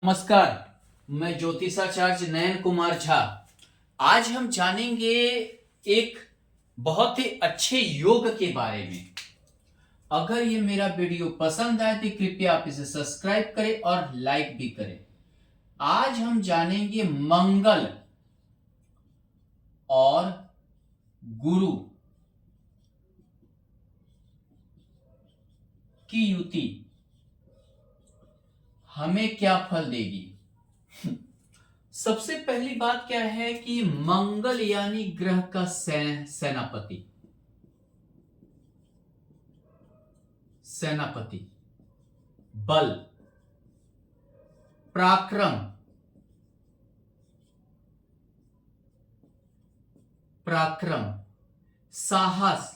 नमस्कार, मैं ज्योतिषाचार्य नयन कुमार झा। आज हम जानेंगे एक बहुत ही अच्छे योग के बारे में। अगर ये मेरा वीडियो पसंद आए तो कृपया आप इसे सब्सक्राइब करें और लाइक भी करें। आज हम जानेंगे मंगल और गुरु की युति हमें क्या फल देगी। सबसे पहली बात क्या है कि मंगल यानी ग्रह का सेनापति बल, पराक्रम, साहस,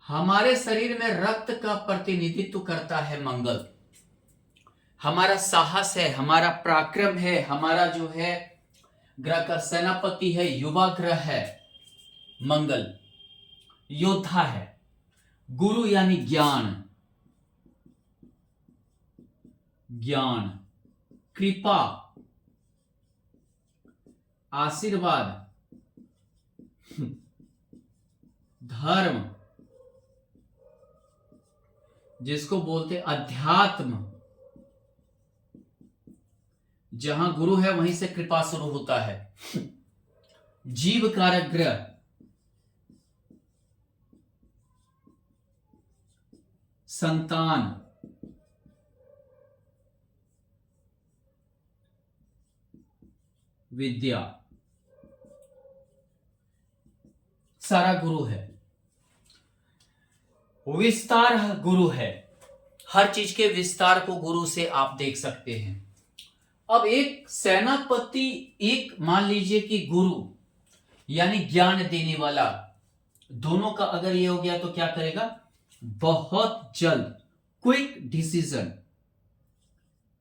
हमारे शरीर में रक्त का प्रतिनिधित्व करता है मंगल। हमारा साहस है, हमारा पराक्रम है, हमारा जो है ग्रह का सेनापति है, युवा ग्रह है मंगल, योद्धा है। गुरु यानी ज्ञान, कृपा, आशीर्वाद, धर्म, जिसको बोलते अध्यात्म। जहां गुरु है वहीं से कृपा शुरू होता है। जीव कारक ग्रह, संतान, विद्या, सारा गुरु है। विस्तार गुरु है, हर चीज के विस्तार को गुरु से आप देख सकते हैं। अब एक सेनापति, एक मान लीजिए कि गुरु यानी ज्ञान देने वाला, दोनों का अगर ये हो गया तो क्या करेगा? बहुत जल्द क्विक डिसीजन,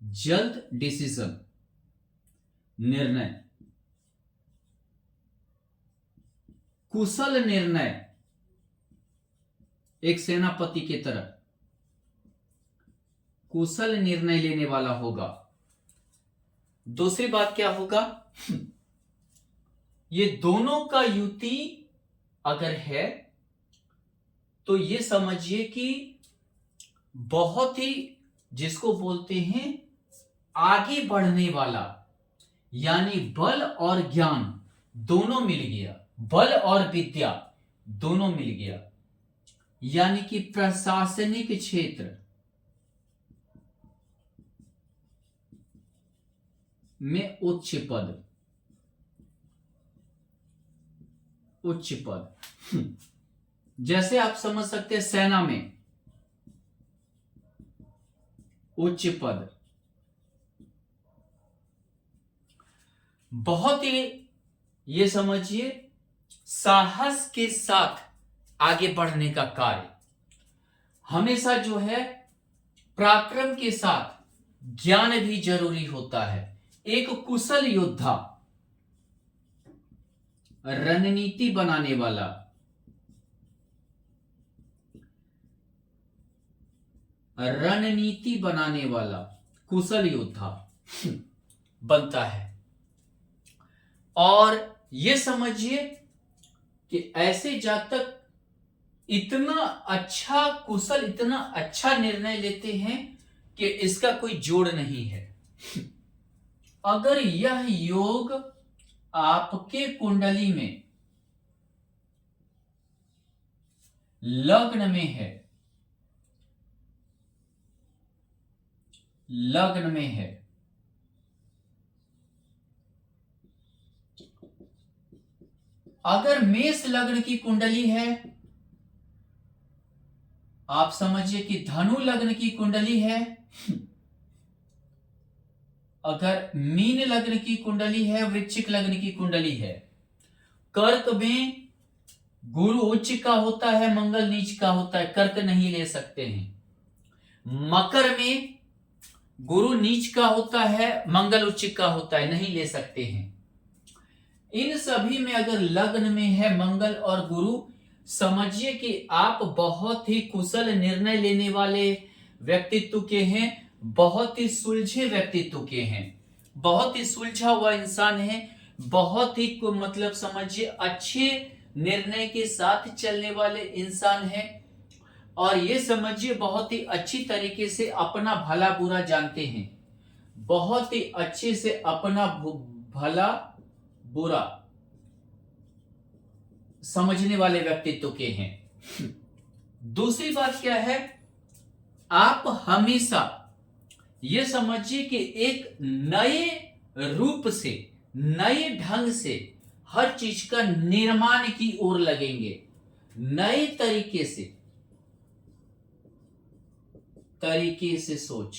जल्द डिसीजन, निर्णय, कुशल निर्णय, एक सेनापति की तरह कुशल निर्णय लेने वाला होगा। दूसरी बात क्या होगा? ये दोनों का युति अगर है तो ये समझिए कि बहुत ही, जिसको बोलते हैं आगे बढ़ने वाला, यानी बल और ज्ञान दोनों मिल गया, बल और विद्या दोनों मिल गया, यानी कि प्रशासनिक क्षेत्र में उच्च पद। जैसे आप समझ सकते हैं सेना में उच्च पद, बहुत ही, ये समझिए साहस के साथ आगे बढ़ने का कार्य, हमेशा जो है पराक्रम के साथ ज्ञान भी जरूरी होता है। एक कुशल योद्धा, रणनीति बनाने वाला, कुशल योद्धा बनता है। और ये समझिए कि ऐसे जातक इतना अच्छा कुशल, इतना अच्छा निर्णय लेते हैं कि इसका कोई जोड़ नहीं है। अगर यह योग आपके कुंडली में लग्न में है, अगर मेष लग्न की कुंडली है, आप समझिए कि धनु लग्न की कुंडली है, अगर मीन लग्न की कुंडली है, वृश्चिक लग्न की कुंडली है, कर्क में गुरु उच्च का होता है, मंगल नीच का होता है, कर्क नहीं ले सकते हैं। मकर में गुरु नीच का होता है, मंगल उच्च का होता है, नहीं ले सकते हैं। इन सभी में अगर लग्न में है मंगल और गुरु, समझिए कि आप बहुत ही कुशल निर्णय लेने वाले व्यक्तित्व के हैं बहुत ही सुलझे व्यक्तित्व के हैं, बहुत ही सुलझा हुआ इंसान है, बहुत ही मतलब समझिए अच्छे निर्णय के साथ चलने वाले इंसान है, और ये समझिए बहुत ही अच्छी तरीके से अपना भला बुरा जानते हैं, बहुत ही अच्छे से अपना भला बुरा समझने वाले व्यक्तित्व के हैं। दूसरी बात क्या है, आप हमेशा ये समझिए कि एक नए रूप से, नए ढंग से हर चीज का निर्माण की ओर लगेंगे, नए तरीके से सोच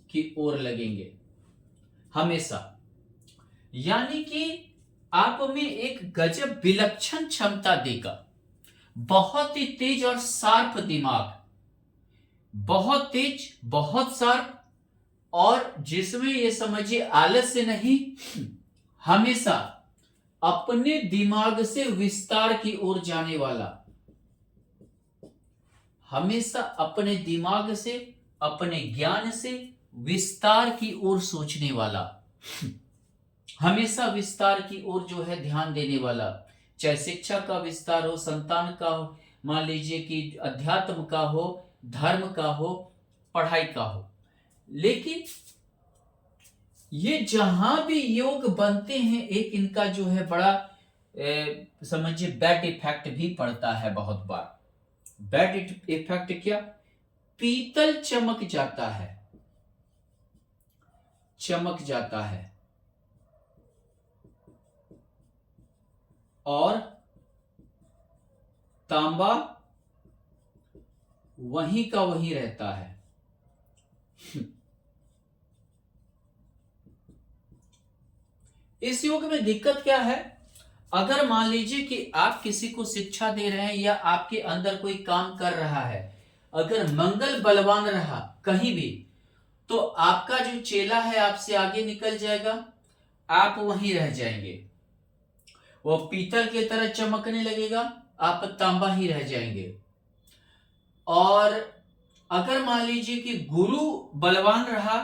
की ओर लगेंगे हमेशा। यानी कि आप में एक गजब विलक्षण क्षमता देगा, बहुत ही तेज और शार्प दिमाग, बहुत तेज, बहुत शार्प, और जिसमें ये समझिए आलस से नहीं, हमेशा अपने दिमाग से विस्तार की ओर जाने वाला, हमेशा अपने दिमाग से, अपने ज्ञान से विस्तार की ओर सोचने वाला, हमेशा विस्तार की ओर जो है ध्यान देने वाला, चाहे शिक्षा का विस्तार हो, संतान का हो, मान लीजिए कि अध्यात्म का हो, धर्म का हो, पढ़ाई का हो। लेकिन ये जहां भी योग बनते हैं, एक इनका जो है बड़ा समझिए बैड इफेक्ट भी पड़ता है बहुत बार। बैड इफेक्ट क्या, पीतल चमक जाता है, चमक जाता है, और तांबा वहीं का वहीं रहता है। इस योग में दिक्कत क्या है, अगर मान लीजिए कि आप किसी को शिक्षा दे रहे हैं या आपके अंदर कोई काम कर रहा है, अगर मंगल बलवान रहा कहीं भी, तो आपका जो चेला है आपसे आगे निकल जाएगा, आप वहीं रह जाएंगे, वो पीतल की तरह चमकने लगेगा, आप तांबा ही रह जाएंगे। और अगर मान लीजिए कि गुरु बलवान रहा,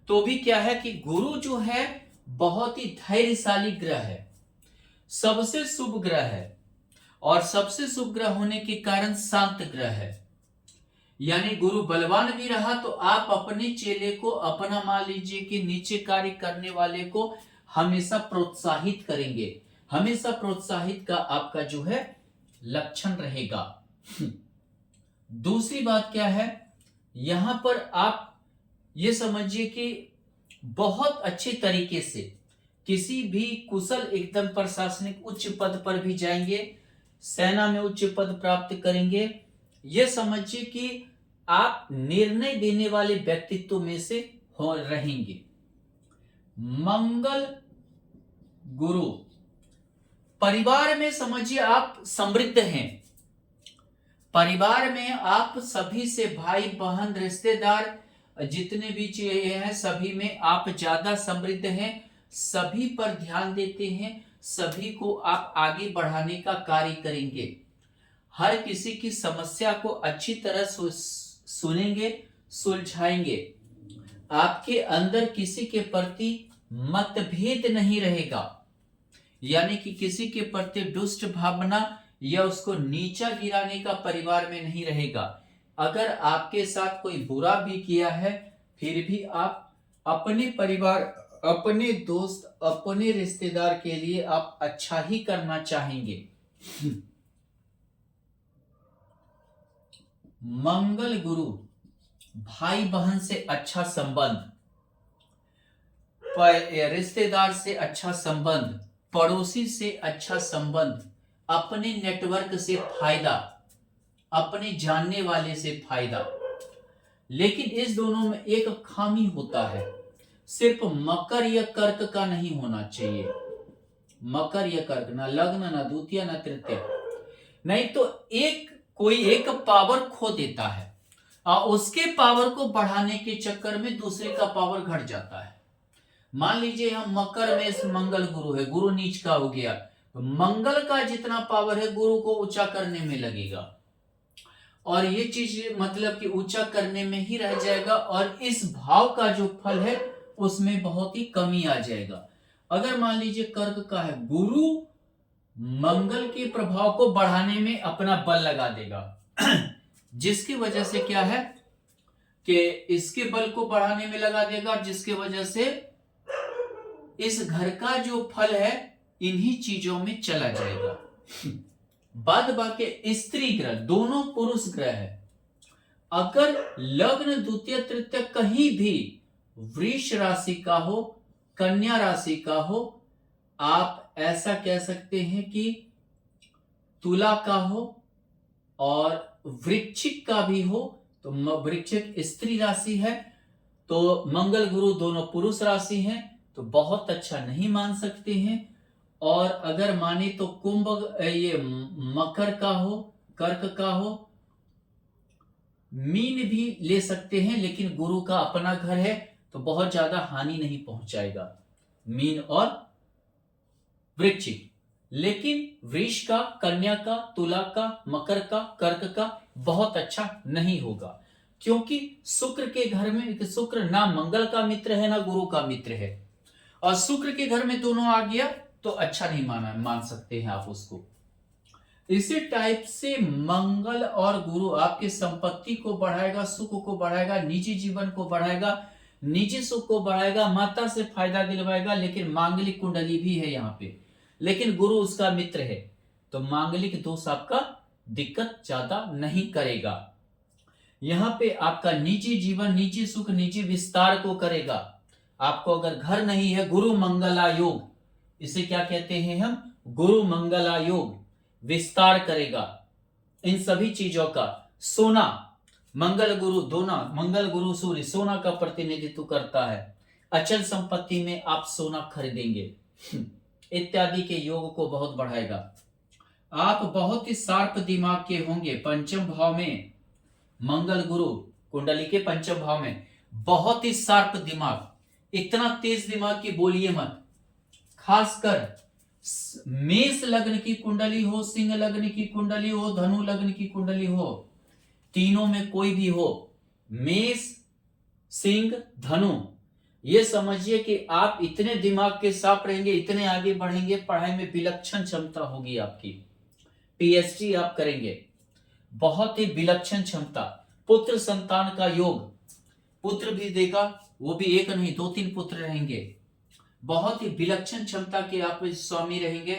तो भी क्या है कि गुरु जो है बहुत ही धैर्यशाली ग्रह है, सबसे शुभ ग्रह है, और सबसे शुभ ग्रह होने के कारण शांत ग्रह है। यानी गुरु बलवान भी रहा तो आप अपने चेले को, अपना मान लीजिए कि नीचे कार्य करने वाले को हमेशा प्रोत्साहित करेंगे, हमेशा प्रोत्साहित का आपका जो है लक्षण रहेगा। दूसरी बात क्या है, यहां पर आप ये समझिए कि बहुत अच्छे तरीके से किसी भी कुशल एकदम प्रशासनिक उच्च पद पर भी जाएंगे, सेना में उच्च पद प्राप्त करेंगे। ये समझिए कि आप निर्णय देने वाले व्यक्तित्व में से हो रहेंगे। मंगल गुरु, परिवार में समझिए आप समृद्ध हैं, परिवार में आप सभी से, भाई बहन रिश्तेदार जितने भी चीजें हैं, सभी में आप ज्यादा समृद्ध हैं, सभी पर ध्यान देते हैं, सभी को आप आगे बढ़ाने का कार्य करेंगे, हर किसी की समस्या को अच्छी तरह सुनेंगे, सुलझाएंगे, आपके अंदर किसी के प्रति मतभेद नहीं रहेगा, यानी कि किसी के प्रति दुष्ट भावना या उसको नीचा गिराने का परिवार में नहीं रहेगा। अगर आपके साथ कोई बुरा भी किया है, फिर भी आप अपने परिवार, अपने दोस्त, अपने रिश्तेदार के लिए आप अच्छा ही करना चाहेंगे। मंगल गुरु, भाई बहन से अच्छा संबंध, रिश्तेदार से अच्छा संबंध, पड़ोसी से अच्छा संबंध, अपने नेटवर्क से फायदा, अपने जानने वाले से फायदा। लेकिन इस दोनों में एक खामी होता है, सिर्फ मकर या कर्क का नहीं होना चाहिए। मकर या कर्क, ना लग्न, ना द्वितीय, ना तृतीय, नहीं तो कोई एक पावर खो देता है और उसके पावर को बढ़ाने के चक्कर में दूसरे का पावर घट जाता है। मान लीजिए हम मकर में मंगल गुरु है, गुरु नीच का हो गया, तो मंगल का जितना पावर है गुरु को ऊंचा करने में लगेगा, और ये चीज मतलब कि ऊंचा करने में ही रह जाएगा, और इस भाव का जो फल है उसमें बहुत ही कमी आ जाएगा। अगर मान लीजिए कर्क का है, गुरु मंगल के प्रभाव को बढ़ाने में अपना बल लगा देगा जिसकी वजह से क्या है कि इसके बल को बढ़ाने में लगा देगा, जिसके वजह से इस घर का जो फल है इन्हीं चीजों में चला जाएगा। बाद बाकी स्त्री ग्रह दोनों पुरुष ग्रह है। अगर लग्न द्वितीय तृतीय कहीं भी वृष राशि का हो, कन्या राशि का हो, आप ऐसा कह सकते हैं कि तुला का हो और वृश्चिक का भी हो, तो वृश्चिक स्त्री राशि है, तो मंगल गुरु दोनों पुरुष राशि हैं, तो बहुत अच्छा नहीं मान सकते हैं। और अगर माने तो कुंभ, ये मकर का हो, कर्क का हो, मीन भी ले सकते हैं, लेकिन गुरु का अपना घर है तो बहुत ज्यादा हानि नहीं पहुंचाएगा, मीन और वृश्चिक। लेकिन वृष का, कन्या का, तुला का, मकर का, कर्क का बहुत अच्छा नहीं होगा, क्योंकि शुक्र के घर में, शुक्र ना मंगल का मित्र है ना गुरु का मित्र है, और शुक्र के घर में दोनों आ गया तो अच्छा नहीं मान सकते हैं आप उसको। इसी टाइप से मंगल और गुरु आपकी संपत्ति को बढ़ाएगा, सुख को बढ़ाएगा, निजी जीवन को बढ़ाएगा, निजी सुख को बढ़ाएगा, माता से फायदा दिलवाएगा, लेकिन मांगलिक कुंडली भी है यहाँ पे, लेकिन गुरु उसका मित्र है, तो मांगलिक दोष आपका दिक्कत ज्यादा नहीं करेगा। यहाँ पे आपका निजी जीवन, निजी सुख, निजी विस्तार को करेगा। आपको अगर घर नहीं है, गुरु मंगला योग, इसे क्या कहते हैं हम, गुरु मंगला योग, विस्तार करेगा इन सभी चीजों का। सोना, मंगल गुरु दोनों, मंगल गुरु सूर्य सोना का प्रतिनिधित्व करता है, अचल संपत्ति में आप सोना खरीदेंगे इत्यादि के योग को बहुत बढ़ाएगा। आप बहुत ही शार्प दिमाग के होंगे। पंचम भाव में मंगल गुरु कुंडली के पंचम भाव में बहुत ही शार्प दिमाग, इतना तेज दिमाग की बोलिए मत। खासकर मेष लग्न की कुंडली हो, सिंह लग्न की कुंडली हो, धनु लग्न की कुंडली हो, तीनों में कोई भी हो, मेष, सिंह, धनु, ये समझिए कि आप इतने दिमाग के साथ रहेंगे, इतने आगे बढ़ेंगे, पढ़ाई में विलक्षण क्षमता होगी आपकी, पीएचडी आप करेंगे, बहुत ही विलक्षण क्षमता। पुत्र संतान का योग, पुत्र भी देगा, वो भी एक नहीं 2-3 पुत्र रहेंगे, बहुत ही विलक्षण क्षमता के आप स्वामी रहेंगे।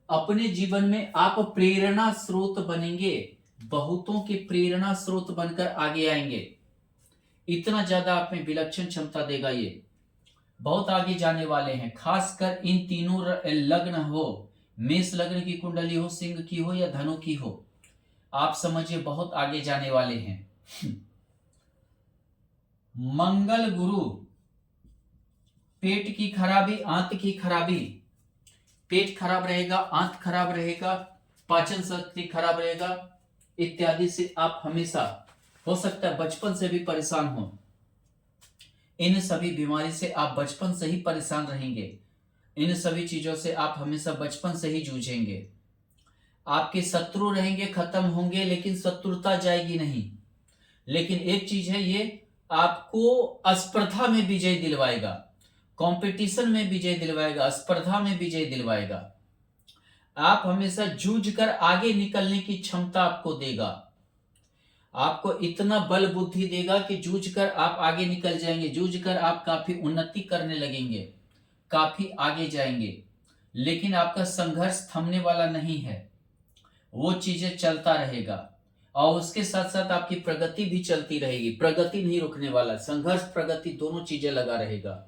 अपने जीवन में आप प्रेरणा स्रोत बनेंगे, बहुतों के प्रेरणा स्रोत बनकर आगे आएंगे, इतना ज्यादा आप में विलक्षण क्षमता देगा, ये बहुत आगे जाने वाले हैं। खासकर इन तीनों लग्न हो, मेष लग्न की कुंडली हो, सिंह की हो या धनु की हो, आप समझिए बहुत आगे जाने वाले हैं। मंगल गुरु, पेट की खराबी, आंत की खराबी, पेट खराब रहेगा, आंत खराब रहेगा, पाचन शक्ति खराब रहेगा इत्यादि से आप हमेशा, हो सकता है बचपन से भी परेशान हो, इन सभी बीमारी से आप बचपन से ही परेशान रहेंगे, इन सभी चीजों से आप हमेशा बचपन से ही जूझेंगे। आपके शत्रु रहेंगे, खत्म होंगे, लेकिन शत्रुता जाएगी नहीं। लेकिन एक चीज है, ये आपको स्पर्धा में विजय दिलवाएगा, कंपटीशन में विजय दिलवाएगा, स्पर्धा में विजय दिलवाएगा। आप हमेशा जूझ कर आगे निकलने की क्षमता आपको देगा, आपको इतना बल बुद्धि देगा कि जूझ कर आप आगे निकल जाएंगे, जूझ कर आप काफी उन्नति करने लगेंगे, काफी आगे जाएंगे। लेकिन आपका संघर्ष थमने वाला नहीं है, वो चीजें चलता रहेगा, और उसके साथ साथ आपकी प्रगति भी चलती रहेगी, प्रगति नहीं रुकने वाला, संघर्ष प्रगति दोनों चीजें लगा रहेगा।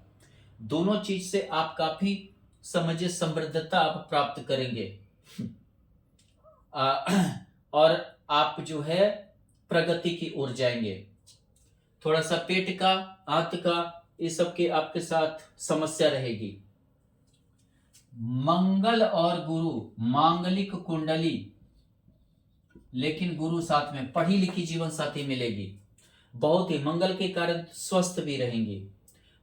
दोनों चीज से आप काफी समझिए समृद्धता आप प्राप्त करेंगे, और आप जो है प्रगति की ओर जाएंगे। थोड़ा सा पेट का, आंत का, ये सब के आपके साथ समस्या रहेगी। मंगल और गुरु मांगलिक कुंडली, लेकिन गुरु साथ में पढ़ी लिखी जीवन साथी मिलेगी, बहुत ही मंगल के कारण स्वस्थ भी रहेंगे,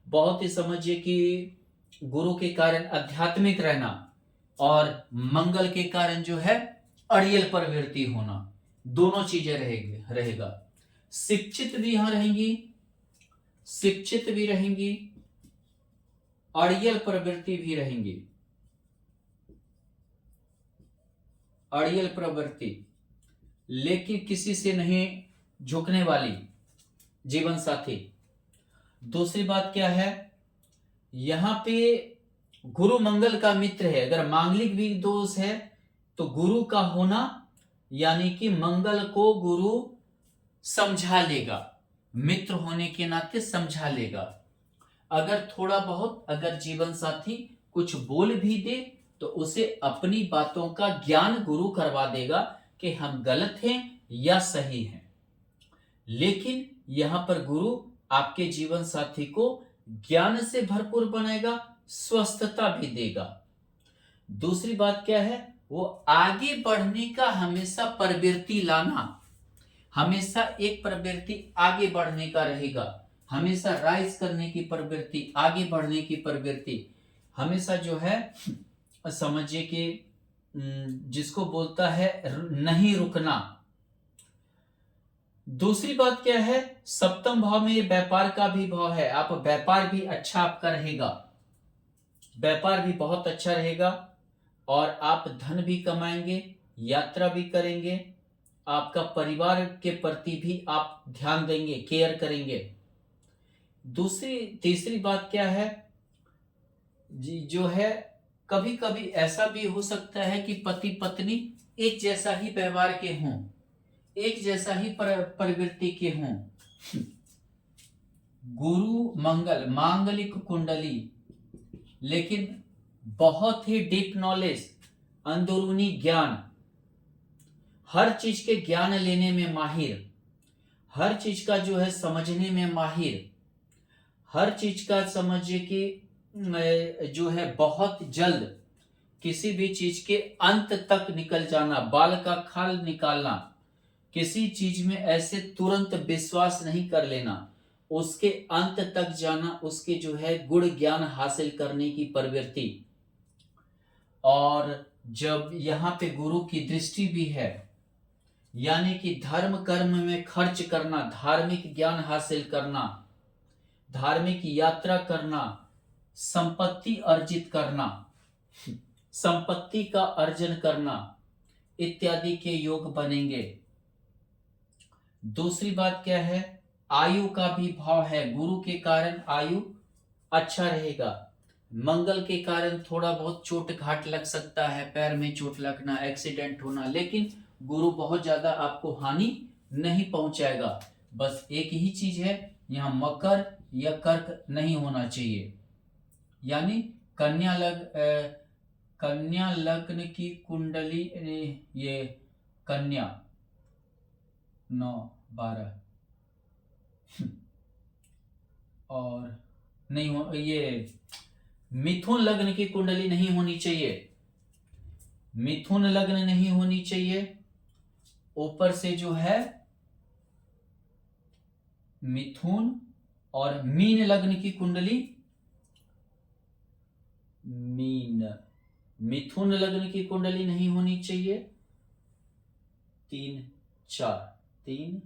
बहुत ही समझिए कि गुरु के कारण आध्यात्मिक रहना, और मंगल के कारण जो है अड़ियल प्रवृत्ति होना, दोनों चीजें रहेगा। शिक्षित भी यहां रहेंगी, शिक्षित भी रहेंगी, अड़ियल प्रवृत्ति भी रहेंगी, अड़ियल प्रवृत्ति, लेकिन किसी से नहीं झुकने वाली जीवन साथी। दूसरी बात क्या है, यहां पे गुरु मंगल का मित्र है। अगर मांगलिक भी दोष है तो गुरु का होना, यानी कि मंगल को गुरु समझा लेगा, मित्र होने के नाते समझा लेगा। अगर थोड़ा बहुत अगर जीवन साथी कुछ बोल भी दे तो उसे अपनी बातों का ज्ञान गुरु करवा देगा कि हम गलत हैं या सही हैं। लेकिन यहां पर गुरु आपके जीवन साथी को ज्ञान से भरपूर बनाएगा, स्वस्थता भी देगा। दूसरी बात क्या है, वो आगे बढ़ने का हमेशा प्रवृत्ति लाना, हमेशा एक प्रवृत्ति आगे बढ़ने का रहेगा, हमेशा राइज करने की प्रवृत्ति, आगे बढ़ने की प्रवृत्ति, हमेशा जो है समझिए कि जिसको बोलता है नहीं रुकना। दूसरी बात क्या है, सप्तम भाव में ये व्यापार का भी भाव है। आप व्यापार भी अच्छा आपका रहेगा, व्यापार भी बहुत अच्छा रहेगा और आप धन भी कमाएंगे, यात्रा भी करेंगे, आपका परिवार के प्रति भी आप ध्यान देंगे, केयर करेंगे। तीसरी बात क्या है जी, जो है कभी कभी ऐसा भी हो सकता है कि पति पत्नी एक जैसा ही व्यवहार के हों, एक जैसा ही प्रवृत्ति के हों। गुरु मंगल मांगलिक कुंडली, लेकिन बहुत ही डीप नॉलेज, अंदरूनी ज्ञान, हर चीज के ज्ञान लेने में माहिर, हर चीज का जो है समझने में माहिर, हर चीज का समझिए कि जो है बहुत जल्द किसी भी चीज के अंत तक निकल जाना, बाल का खाल निकालना, किसी चीज में ऐसे तुरंत विश्वास नहीं कर लेना, उसके अंत तक जाना, उसके जो है गुण ज्ञान हासिल करने की प्रवृत्ति। और जब यहाँ पे गुरु की दृष्टि भी है, यानी कि धर्म कर्म में खर्च करना, धार्मिक ज्ञान हासिल करना, धार्मिक यात्रा करना, संपत्ति अर्जित करना, संपत्ति का अर्जन करना इत्यादि के योग बनेंगे। दूसरी बात क्या है, आयु का भी भाव है, गुरु के कारण आयु अच्छा रहेगा। मंगल के कारण थोड़ा बहुत चोट घाट लग सकता है, पैर में चोट लगना, एक्सीडेंट होना, लेकिन गुरु बहुत ज्यादा आपको हानि नहीं पहुंचाएगा। बस एक ही चीज है, यहाँ मकर या कर्क नहीं होना चाहिए, यानी कन्या लग्न की कुंडली, ये कन्या 9-12 और नहीं हो, ये मिथुन लग्न की कुंडली नहीं होनी चाहिए, मिथुन लग्न नहीं होनी चाहिए। ऊपर से जो है मिथुन और मीन लग्न की कुंडली, मिथुन लग्न की कुंडली नहीं होनी चाहिए। 3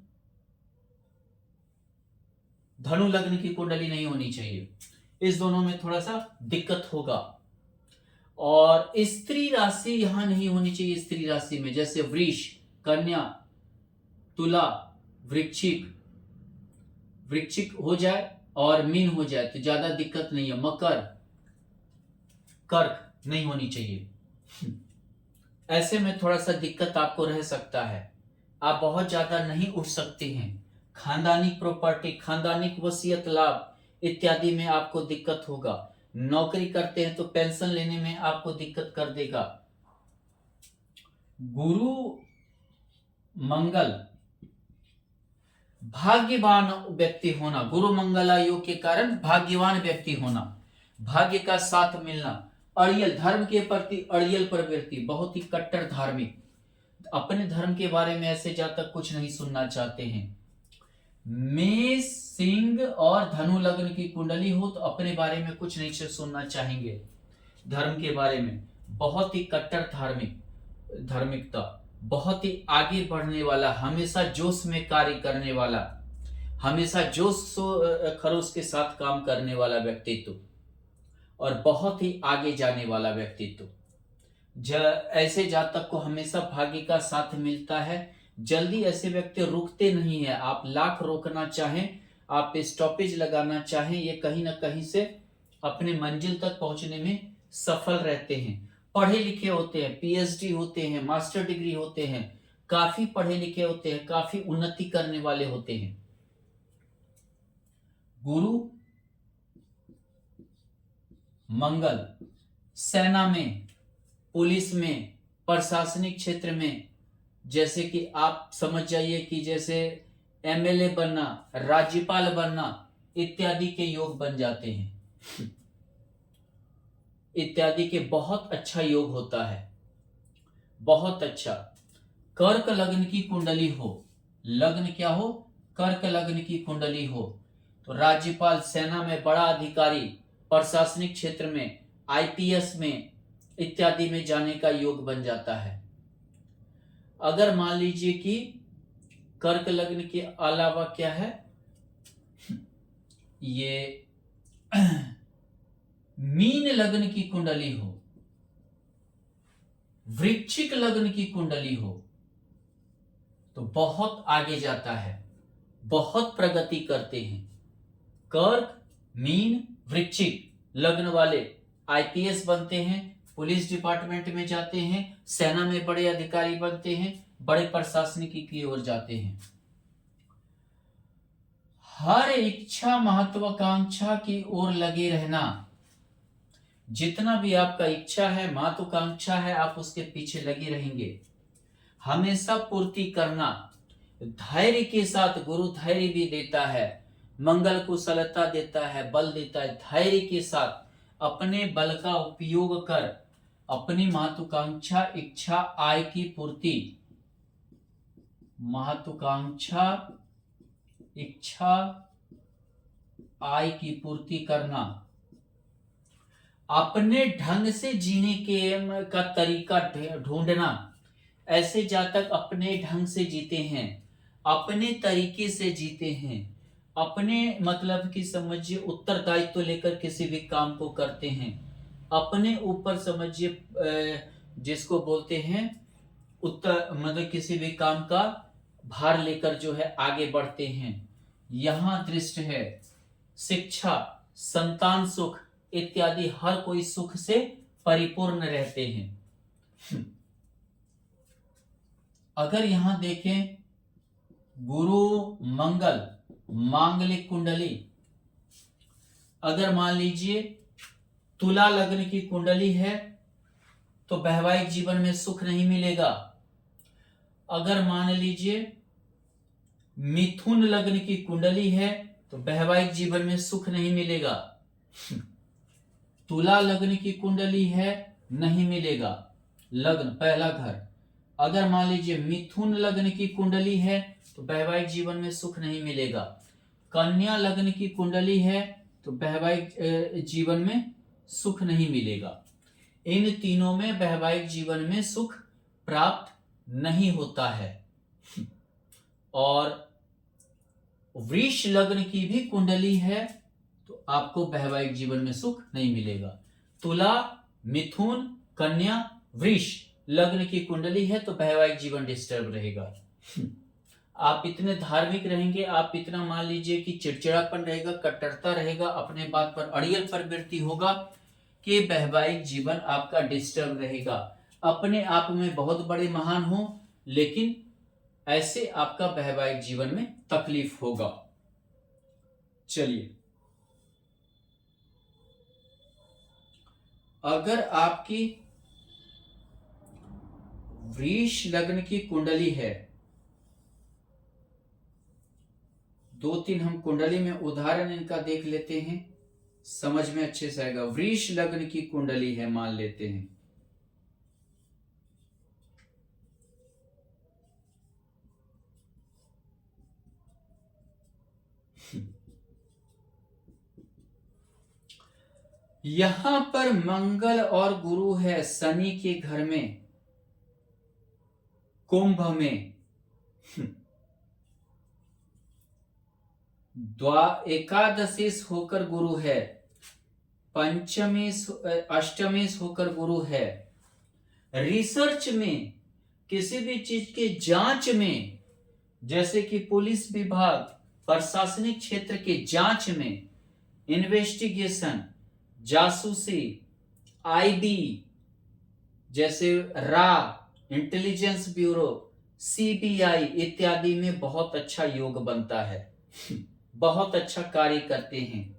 धनु लग्न की कुंडली नहीं होनी चाहिए। इस दोनों में थोड़ा सा दिक्कत होगा। और स्त्री राशि यहां नहीं होनी चाहिए। स्त्री राशि में जैसे वृष, कन्या, तुला, वृश्चिक हो जाए और मीन हो जाए तो ज्यादा दिक्कत नहीं है। मकर, कर्क नहीं होनी चाहिए। ऐसे में थोड़ा सा दिक्कत आपको रह सकता है, आप बहुत ज्यादा नहीं उठ सकते हैं। खानदानी प्रॉपर्टी, खानदानी वसीयत लाभ इत्यादि में आपको दिक्कत होगा। नौकरी करते हैं तो पेंशन लेने में आपको दिक्कत कर देगा। गुरु मंगल भाग्यवान व्यक्ति होना, गुरु मंगला योग के कारण भाग्यवान व्यक्ति होना, भाग्य का साथ मिलना, अड़ियल, धर्म के प्रति अड़ियल प्रवृत्ति, बहुत ही कट्टर धार्मिक, अपने धर्म के बारे में ऐसे ज्यादा कुछ नहीं सुनना चाहते हैं। मेष, सिंह और धनु लग्न की कुंडली हो तो अपने बारे में कुछ नहीं सुनना चाहेंगे, धर्म के बारे में बहुत ही कट्टर धार्मिकता, बहुत ही आगे बढ़ने वाला, हमेशा जोश में कार्य करने वाला, हमेशा जोश खरोश के साथ काम करने वाला व्यक्तित्व और बहुत ही आगे जाने वाला व्यक्तित्व। ऐसे जातक को हमेशा भाग्य का साथ मिलता है। जल्दी ऐसे व्यक्ति रुकते नहीं है। आप लाख रोकना चाहें, आप स्टॉपेज लगाना चाहें, ये कहीं ना कहीं से अपने मंजिल तक पहुंचने में सफल रहते हैं। पढ़े लिखे होते हैं, पीएचडी होते हैं, मास्टर डिग्री होते हैं, काफी पढ़े लिखे होते हैं, काफी उन्नति करने वाले होते हैं। गुरु मंगल सेना में, पुलिस में, प्रशासनिक क्षेत्र में, जैसे कि आप समझ जाइए कि जैसे एमएलए बनना, राज्यपाल बनना इत्यादि के योग बन जाते हैं। इत्यादि के बहुत अच्छा योग होता है, बहुत अच्छा। कर्क लग्न की कुंडली हो, लग्न क्या हो, कर्क लग्न की कुंडली हो, तो राज्यपाल, सेना में बड़ा अधिकारी, प्रशासनिक क्षेत्र में, आईपीएस में इत्यादि में जाने का योग बन जाता है। अगर मान लीजिए कि कर्क लग्न के अलावा क्या है, ये मीन लग्न की कुंडली हो, वृश्चिक लग्न की कुंडली हो, तो बहुत आगे जाता है, बहुत प्रगति करते हैं। कर्क, मीन, वृश्चिक लग्न वाले आईपीएस बनते हैं, पुलिस डिपार्टमेंट में जाते हैं, सेना में बड़े अधिकारी बनते हैं, बड़े प्रशासनिक की ओर जाते हैं। हर इच्छा महत्वाकांक्षा की ओर लगे रहना। जितना भी आपका इच्छा है, महत्वाकांक्षा है, आप उसके पीछे लगे रहेंगे। हमेशा पूर्ति करना, धैर्य के साथ। गुरु धैर्य भी देता है, मंगल कुशलता देता है, बल देता है। धैर्य के साथ अपने बल का उपयोग कर अपनी महत्वाकांक्षा, इच्छा, आय की पूर्ति, महत्वाकांक्षा, इच्छा, आय की पूर्ति करना। अपने ढंग से जीने के का तरीका ढूंढना। ऐसे जातक अपने ढंग से जीते हैं, अपने तरीके से जीते हैं, अपने मतलब कि समझिए उत्तरदायित्व लेकर किसी भी काम को करते हैं, अपने ऊपर समझिए जिसको बोलते हैं उत्तर, मतलब किसी भी काम का भार लेकर जो है आगे बढ़ते हैं। यहां दृष्ट है शिक्षा, संतान सुख इत्यादि, हर कोई सुख से परिपूर्ण रहते हैं। अगर यहां देखें गुरु मंगल मांगलिक कुंडली, अगर मान लीजिए तुला लग्न की कुंडली है तो वैवाहिक जीवन में सुख नहीं मिलेगा। अगर मान लीजिए मिथुन लग्न की कुंडली है तो वैवाहिक जीवन में सुख नहीं मिलेगा। तुला लग्न की कुंडली है, नहीं मिलेगा लग्न, पहला घर। अगर मान लीजिए मिथुन लग्न की कुंडली है तो वैवाहिक जीवन में सुख नहीं मिलेगा। कन्या लग्न की कुंडली है तो वैवाहिक जीवन में सुख नहीं मिलेगा। इन तीनों में वैवाहिक जीवन में सुख प्राप्त नहीं होता है। और वृष लग्न की भी कुंडली है तो आपको वैवाहिक जीवन में सुख नहीं मिलेगा। तुला, मिथुन, कन्या, वृष लग्न की कुंडली है तो वैवाहिक जीवन डिस्टर्ब रहेगा। आप इतने धार्मिक रहेंगे, आप इतना मान लीजिए कि चिड़चिड़ापन रहेगा, कट्टरता रहेगा, अपने बात पर अड़ियल प्रवृत्ति होगा कि वैवाहिक जीवन आपका डिस्टर्ब रहेगा। अपने आप में बहुत बड़े महान हो, लेकिन ऐसे आपका वैवाहिक जीवन में तकलीफ होगा। चलिए, अगर आपकी वृष लग्न की कुंडली है, दो तीन हम कुंडली में उदाहरण इनका देख लेते हैं, समझ में अच्छे से आएगा। वृष लग्न की कुंडली है, मान लेते हैं, यहां पर मंगल और गुरु है शनि के घर में, कुंभ में एकादशीस होकर गुरु है, पंचमेश अष्टमेश होकर गुरु है। रिसर्च में, किसी भी चीज के जांच में, जैसे कि पुलिस विभाग, प्रशासनिक क्षेत्र के जांच में, इन्वेस्टिगेशन, जासूसी, आईबी, जैसे रा, इंटेलिजेंस ब्यूरो, सीबीआई इत्यादि में बहुत अच्छा योग बनता है, बहुत अच्छा कार्य करते हैं।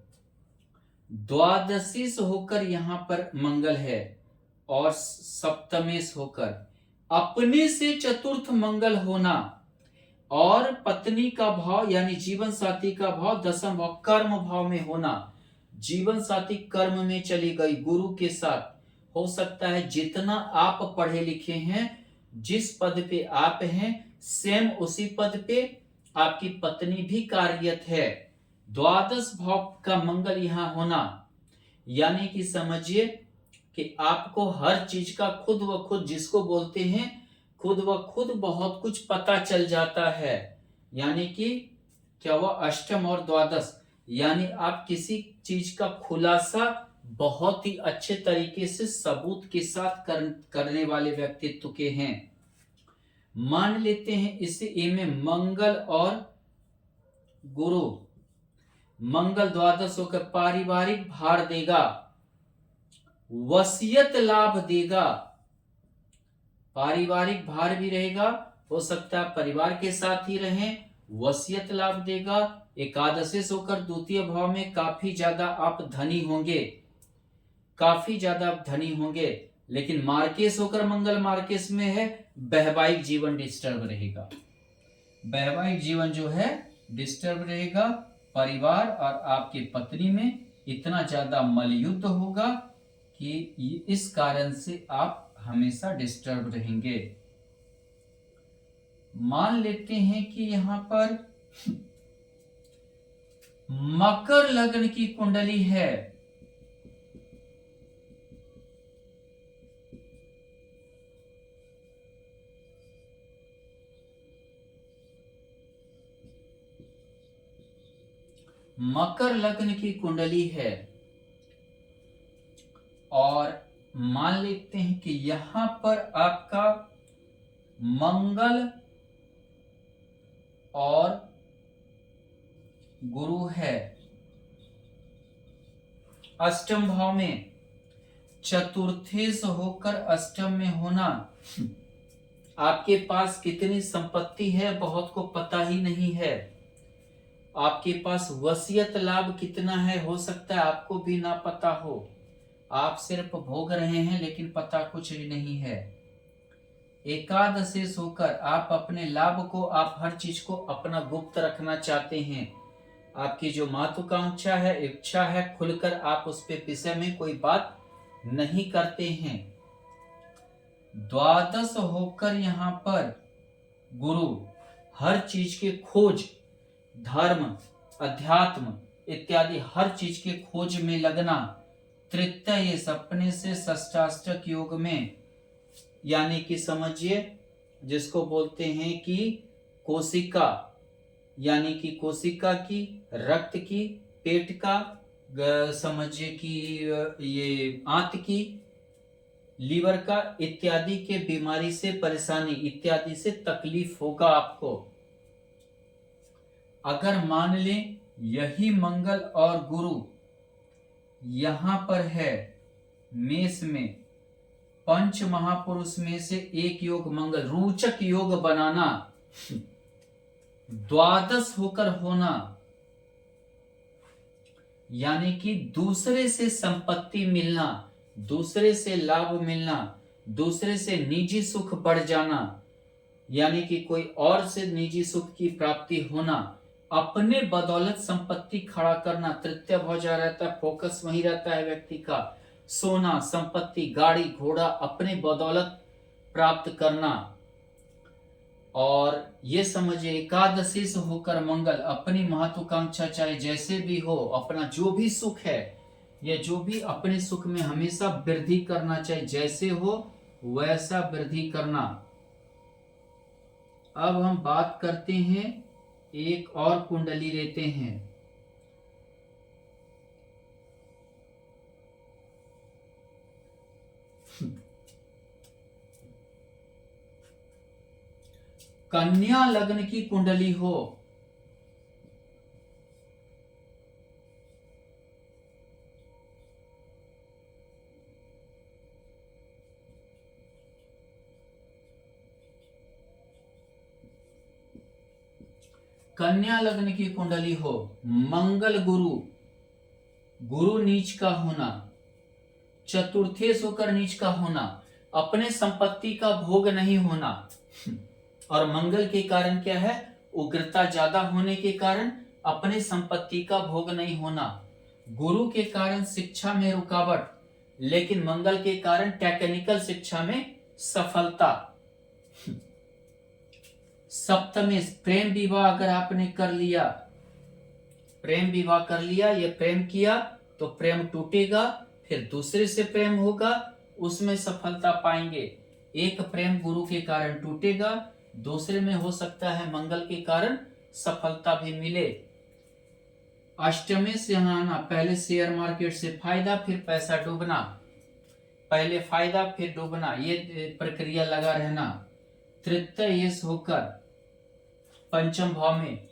द्वादशीस होकर यहां पर मंगल है और सप्तमेश होकर, अपने से चतुर्थ मंगल होना और पत्नी का भाव यानी जीवन साथी का भाव दसम भाव कर्म भाव में होना। जीवन साथी कर्म में चली गई गुरु के साथ, हो सकता है जितना आप पढ़े लिखे हैं, जिस पद पे आप हैं, सेम उसी पद पे आपकी पत्नी भी कार्यरत है। द्वादश भाव का मंगल यहां होना, यानी कि समझिए कि आपको हर चीज का खुद व खुद, जिसको बोलते हैं खुद व खुद, बहुत कुछ पता चल जाता है। यानी कि क्या हुआ, अष्टम और द्वादश, यानी आप किसी चीज का खुलासा बहुत ही अच्छे तरीके से सबूत के साथ करने वाले व्यक्तित्व के हैं। मान लेते हैं इसे ए में मंगल और गुरु, मंगल द्वादश होकर पारिवारिक भार देगा, वसीयत लाभ देगा। पारिवारिक भार भी रहेगा, हो सकता है परिवार के साथ ही रहें, वसीयत लाभ देगा। एकादशेश होकर द्वितीय भाव में काफी ज्यादा आप धनी होंगे, काफी ज्यादा आप धनी होंगे। लेकिन मार्केश होकर मंगल मार्केश में है, वैवाहिक जीवन डिस्टर्ब रहेगा, वैवाहिक जीवन जो है डिस्टर्ब रहेगा। परिवार और आपके पत्नी में इतना ज्यादा मलयुद्ध होगा कि इस कारण से आप हमेशा डिस्टर्ब रहेंगे। मान लेते हैं कि यहां पर मकर लग्न की कुंडली है, मकर लग्न की कुंडली है और मान लेते हैं कि यहां पर आपका मंगल और गुरु है अष्टम भाव में, चतुर्थेश होकर अष्टम में होना। आपके पास कितनी संपत्ति है बहुत को पता ही नहीं है, आपके पास वसीयत लाभ कितना है हो सकता है आपको भी ना पता हो, आप सिर्फ भोग रहे हैं लेकिन पता कुछ भी नहीं है। एकादशेश होकर आप अपने लाभ को, आप हर चीज को अपना गुप्त रखना चाहते हैं, आपकी जो महत्वाकांक्षा है, इच्छा है, खुलकर आप उस पे विषय में कोई बात नहीं करते हैं। द्वादश होकर यहाँ पर गुरु, हर चीज के खोज, धर्म, अध्यात्म इत्यादि हर चीज के खोज में लगना। तृतीय सपने से षष्ठाष्टक योग में, यानी कि समझिए जिसको बोलते हैं कि कोशिका, यानी कि कोशिका की, रक्त की, पेट का, समझिए कि ये आंत की, लीवर का इत्यादि के बीमारी से, परेशानी इत्यादि से तकलीफ होगा आपको। अगर मान लें यही मंगल और गुरु यहां पर है मेष में, पंच महापुरुष में से एक योग मंगल, रोचक योग बनाना, द्वादश होकर होना, यानी कि दूसरे से संपत्ति मिलना, दूसरे से लाभ मिलना, दूसरे से निजी सुख बढ़ जाना, यानी कि कोई और से निजी सुख की प्राप्ति होना, अपने बदौलत संपत्ति खड़ा करना। तृतीय भाव जा रहता है, फोकस वहीं रहता है व्यक्ति का, सोना, संपत्ति, गाड़ी, घोड़ा अपने बदौलत प्राप्त करना। और ये समझिए एकादशी से होकर मंगल, अपनी महत्वाकांक्षा चाहे जैसे भी हो, अपना जो भी सुख है या जो भी अपने सुख में हमेशा वृद्धि करना, चाहे जैसे हो वैसा वृद्धि करना। अब हम बात करते हैं, एक और कुंडली लेते हैं। कन्या लग्न की कुंडली हो, कन्या लग्न की कुंडली हो, मंगल गुरु, गुरु नीच का होना, चतुर्थेश होकर नीच का होना, अपने संपत्ति का भोग नहीं होना, और मंगल के कारण क्या है, उग्रता ज्यादा होने के कारण अपने संपत्ति का भोग नहीं होना। गुरु के कारण शिक्षा में रुकावट, लेकिन मंगल के कारण टेक्निकल शिक्षा में सफलता। सप्तमी, प्रेम विवाह अगर आपने कर लिया, प्रेम विवाह कर लिया, ये प्रेम किया तो प्रेम टूटेगा, फिर दूसरे से प्रेम होगा, उसमें सफलता पाएंगे। एक प्रेम गुरु के कारण टूटेगा, दूसरे में हो सकता है मंगल के कारण सफलता भी मिले। अष्टमी से आना, पहले शेयर मार्केट से फायदा, फिर पैसा डूबना, पहले फायदा फिर डूबना, ये प्रक्रिया लगा रहना। तृतीय होकर पंचम भाव में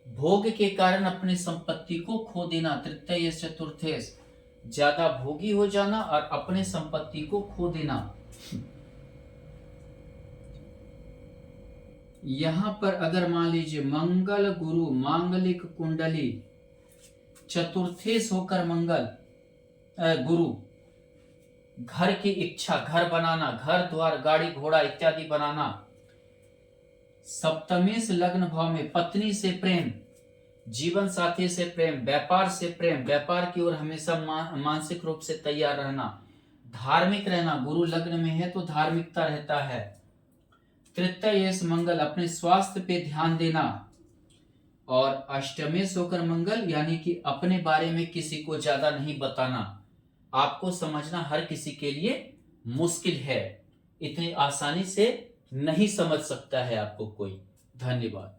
भोग के कारण अपनी संपत्ति को खो देना, तृतीय चतुर्थेश, ज्यादा भोगी हो जाना और अपने संपत्ति को खो देना। यहां पर अगर मान लीजिए मंगल गुरु मांगलिक कुंडली, चतुर्थेश होकर मंगल गुरु, घर की इच्छा, घर बनाना, घर द्वार गाड़ी घोड़ा इत्यादि बनाना। सप्तमेश लग्न भाव में पत्नी से प्रेम, जीवन साथी से प्रेम, व्यापार से प्रेम, व्यापार की ओर हमेशा मानसिक रूप से तैयार रहना, धार्मिक रहना, गुरु लग्न में है तो धार्मिकता रहता है। तृतीयेश मंगल, अपने स्वास्थ्य पे ध्यान देना, और अष्टमेश होकर मंगल यानी कि अपने बारे में किसी को ज्यादा नहीं बताना। आपको समझना हर किसी के लिए मुश्किल है, इतनी आसानी से नहीं समझ सकता है आपको कोई। धन्यवाद।